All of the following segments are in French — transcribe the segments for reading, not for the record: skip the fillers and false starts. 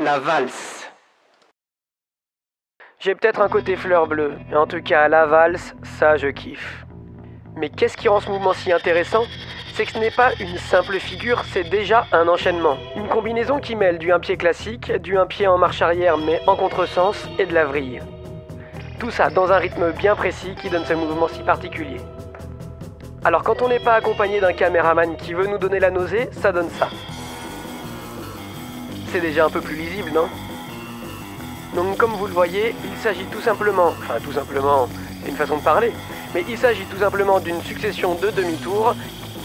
La valse. J'ai peut-être un côté fleur bleue, mais en tout cas la valse, ça je kiffe. Mais qu'est-ce qui rend ce mouvement si intéressant? C'est que ce n'est pas une simple figure, c'est déjà un enchaînement. Une combinaison qui mêle du un pied classique, du un pied en marche arrière mais en contresens et de la vrille. Tout ça dans un rythme bien précis qui donne ce mouvement si particulier. Alors quand on n'est pas accompagné d'un caméraman qui veut nous donner la nausée, ça donne ça. C'est déjà un peu plus lisible, non? Donc comme vous le voyez, il s'agit tout simplement, c'est une façon de parler, mais il s'agit tout simplement d'une succession de demi-tours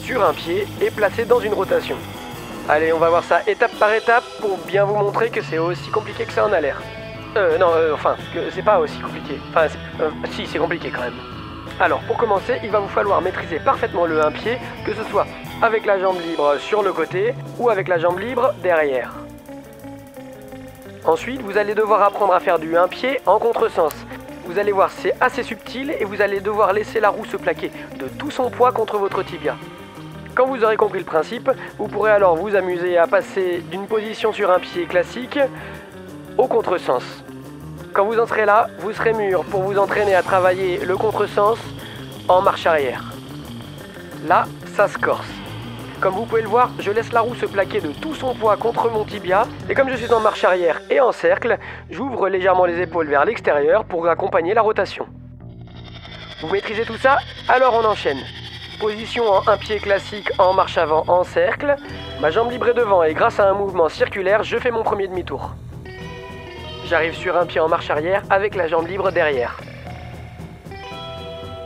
sur un pied et placés dans une rotation. Allez, on va voir ça étape par étape pour bien vous montrer que c'est aussi compliqué que ça en a l'air. Que c'est pas aussi compliqué. Si, c'est compliqué quand même. Alors, pour commencer, il va vous falloir maîtriser parfaitement le un pied, que ce soit avec la jambe libre sur le côté ou avec la jambe libre derrière. Ensuite, vous allez devoir apprendre à faire du un pied en contresens. Vous allez voir, c'est assez subtil et vous allez devoir laisser la roue se plaquer de tout son poids contre votre tibia. Quand vous aurez compris le principe, vous pourrez alors vous amuser à passer d'une position sur un pied classique au contresens. Quand vous en serez là, vous serez mûr pour vous entraîner à travailler le contresens en marche arrière. Là, ça se corse. Comme vous pouvez le voir, je laisse la roue se plaquer de tout son poids contre mon tibia, et comme je suis en marche arrière et en cercle, j'ouvre légèrement les épaules vers l'extérieur pour accompagner la rotation. Vous maîtrisez tout ça? Alors on enchaîne. Position en un pied classique en marche avant en cercle, ma jambe libre est devant et grâce à un mouvement circulaire, je fais mon premier demi-tour. J'arrive sur un pied en marche arrière avec la jambe libre derrière.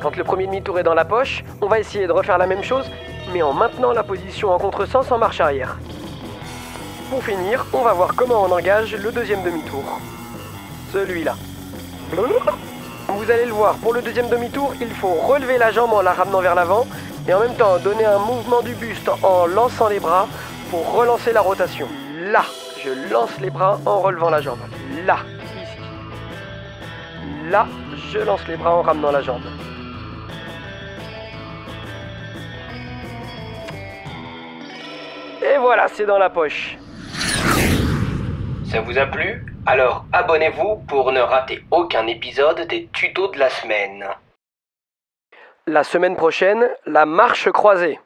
Quand le premier demi-tour est dans la poche, on va essayer de refaire la même chose, mais en maintenant la position en contresens en marche arrière. Pour finir, on va voir comment on engage le deuxième demi-tour. Celui-là. Vous allez le voir, pour le deuxième demi-tour, il faut relever la jambe en la ramenant vers l'avant et en même temps donner un mouvement du buste en lançant les bras pour relancer la rotation. Là, je lance les bras en relevant la jambe. Là, ici. Là, je lance les bras en ramenant la jambe. Et voilà, c'est dans la poche. Ça vous a plu? Alors abonnez-vous pour ne rater aucun épisode des tutos de la semaine. La semaine prochaine, la marche croisée.